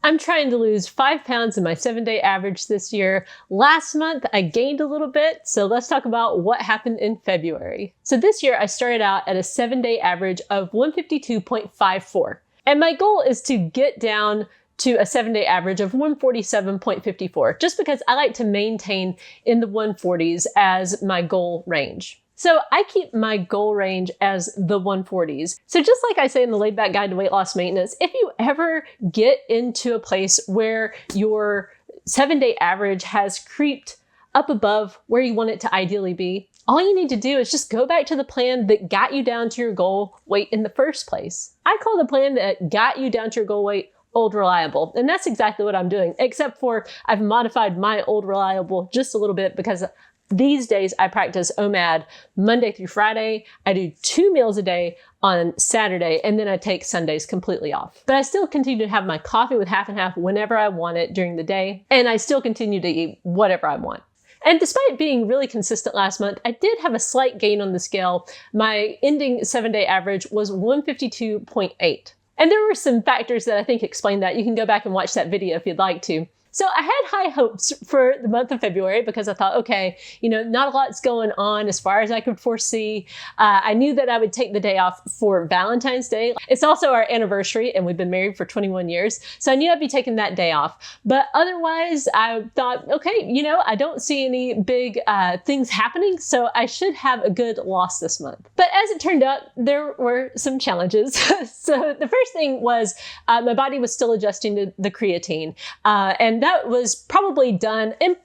I'm trying to lose 5 pounds in my 7-day average this year. Last month, I gained a little bit, so let's talk about what happened in February. So this year, I started out at a 7-day average of 152.54. And my goal is to get down to a 7-day average of 147.54, just because I like to maintain in the 140s as my goal range. So I keep my goal range as the 140s. So just like I say in the Laid Back Guide to Weight Loss Maintenance, if you ever get into a place where your 7-day average has creeped up above where you want it to ideally be, all you need to do is just go back to the plan that got you down to your goal weight in the first place. I call the plan that got you down to your goal weight Old Reliable. And that's exactly what I'm doing, except for I've modified my Old Reliable just a little bit because these days I practice OMAD Monday through Friday. I do 2 meals a day on Saturday, and then I take Sundays completely off. But I still continue to have my coffee with half and half whenever I want it during the day, and I still continue to eat whatever I want. And despite being really consistent last month, I did have a slight gain on the scale. My ending 7-day average was 152.8. And there were some factors that I think explain that. You can go back and watch that video if you'd like to. So I had high hopes for the month of February because I thought, okay, not a lot's going on as far as I could foresee. I knew that I would take the day off for Valentine's Day. It's also our anniversary and we've been married for 21 years. So I knew I'd be taking that day off. But otherwise, I thought, okay, I don't see any big things happening. So I should have a good loss this month. But as it turned out, there were some challenges. So the first thing was my body was still adjusting to the creatine. And that was probably done in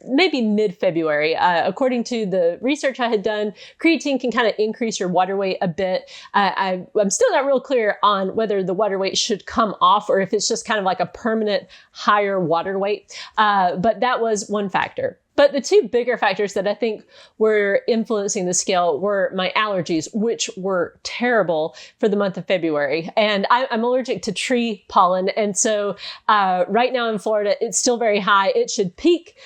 maybe mid-February. According to the research I had done, creatine can kind of increase your water weight a bit. I'm still not real clear on whether the water weight should come off or if it's just kind of like a permanent higher water weight. But that was one factor. But the two bigger factors that I think were influencing the scale were my allergies, which were terrible for the month of February. And I'm allergic to tree pollen. And so right now in Florida, it's still very high. It should peak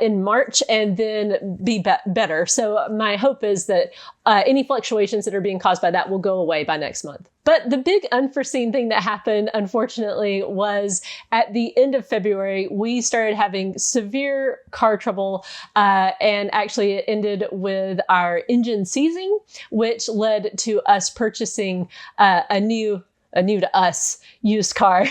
in March and then be better. So my hope is that any fluctuations that are being caused by that will go away by next month. But the big unforeseen thing that happened, unfortunately, was at the end of February, we started having severe car trouble, and actually it ended with our engine seizing, which led to us purchasing a new to us used car.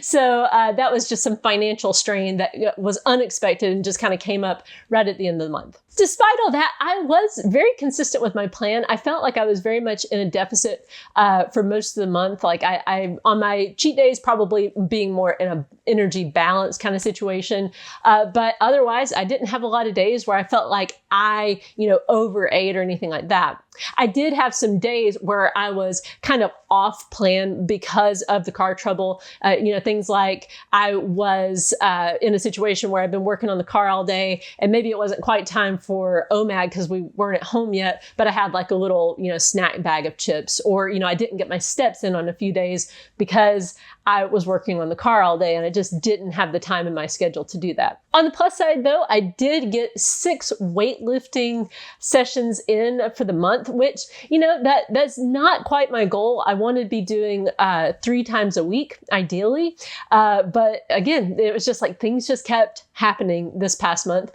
So that was just some financial strain that was unexpected and just kind of came up right at the end of the month. Despite all that, I was very consistent with my plan. I felt like I was very much in a deficit for most of the month. Like I on my cheat days, probably being more in an energy balance kind of situation. But otherwise, I didn't have a lot of days where I felt like I, overate or anything like that. I did have some days where I was kind of off plan because of the car trouble. Things like I was in a situation where I've been working on the car all day and maybe it wasn't quite time for OMAD because we weren't at home yet, but I had like a little, snack bag of chips, or, I didn't get my steps in on a few days because I was working on the car all day and I just didn't have the time in my schedule to do that. On the plus side though, I did get 6 weightlifting sessions in for the month, which, that's not quite my goal. I want to be doing 3 times a week, ideally. But again, it was just like things just kept happening this past month,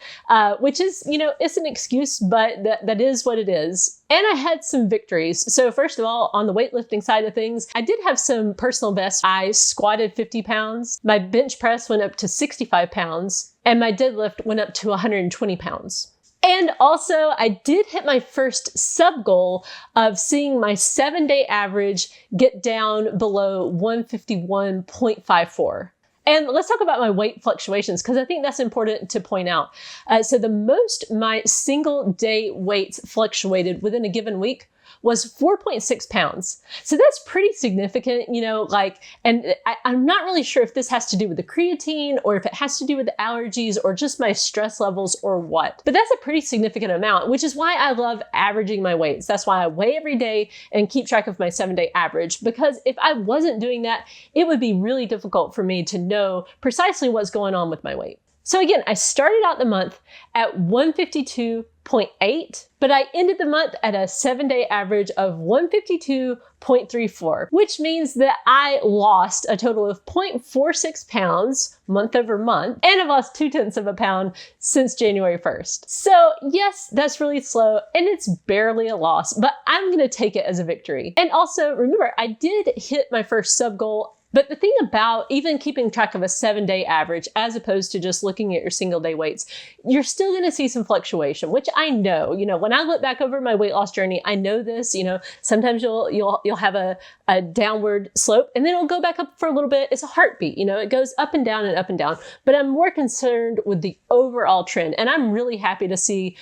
which is, it's an excuse, but that is what it is. And I had some victories. So first of all, on the weightlifting side of things, I did have some personal bests. I squatted 50 pounds. My bench press went up to 65 pounds and my deadlift went up to 120 pounds. And also I did hit my first sub goal of seeing my 7-day average get down below 151.54. And let's talk about my weight fluctuations, because I think that's important to point out. So the most my single day weights fluctuated within a given week was 4.6 pounds. So that's pretty significant, and I'm not really sure if this has to do with the creatine or if it has to do with the allergies or just my stress levels or what. But that's a pretty significant amount, which is why I love averaging my weights. That's why I weigh every day and keep track of my 7-day average, because if I wasn't doing that, it would be really difficult for me to know precisely what's going on with my weight. So again, I started out the month at 152.8, but I ended the month at a 7-day average of 152.34, which means that I lost a total of 0.46 pounds month over month, and I've lost 0.2 of a pound since January 1st. So yes, that's really slow and it's barely a loss, but I'm gonna take it as a victory. And also remember, I did hit my first sub goal. But the thing about even keeping track of a 7-day average, as opposed to just looking at your single day weights, you're still going to see some fluctuation, which I know, when I look back over my weight loss journey, I know this, sometimes you'll have a downward slope and then it'll go back up for a little bit. It's a heartbeat, it goes up and down and up and down, but I'm more concerned with the overall trend. And I'm really happy to see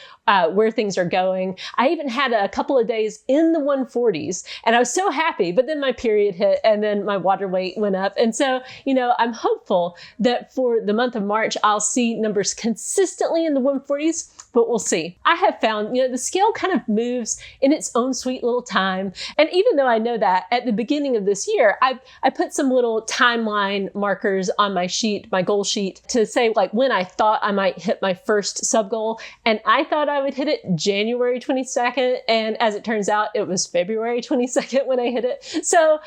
where things are going. I even had a couple of days in the 140s and I was so happy, but then my period hit and then my water weight went up. And so, I'm hopeful that for the month of March, I'll see numbers consistently in the 140s, but we'll see. I have found, the scale kind of moves in its own sweet little time. And even though I know that at the beginning of this year, I put some little timeline markers on my sheet, my goal sheet, to say like when I thought I might hit my first sub goal. And I thought I would hit it January 22nd. And as it turns out, it was February 22nd when I hit it. So,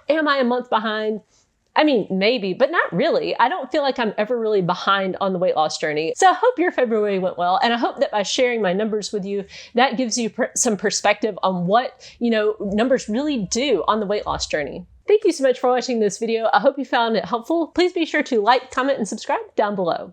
am I a month behind? I mean, maybe, but not really. I don't feel like I'm ever really behind on the weight loss journey. So I hope your February went well. And I hope that by sharing my numbers with you, that gives you some perspective on what, numbers really do on the weight loss journey. Thank you so much for watching this video. I hope you found it helpful. Please be sure to like, comment, and subscribe down below.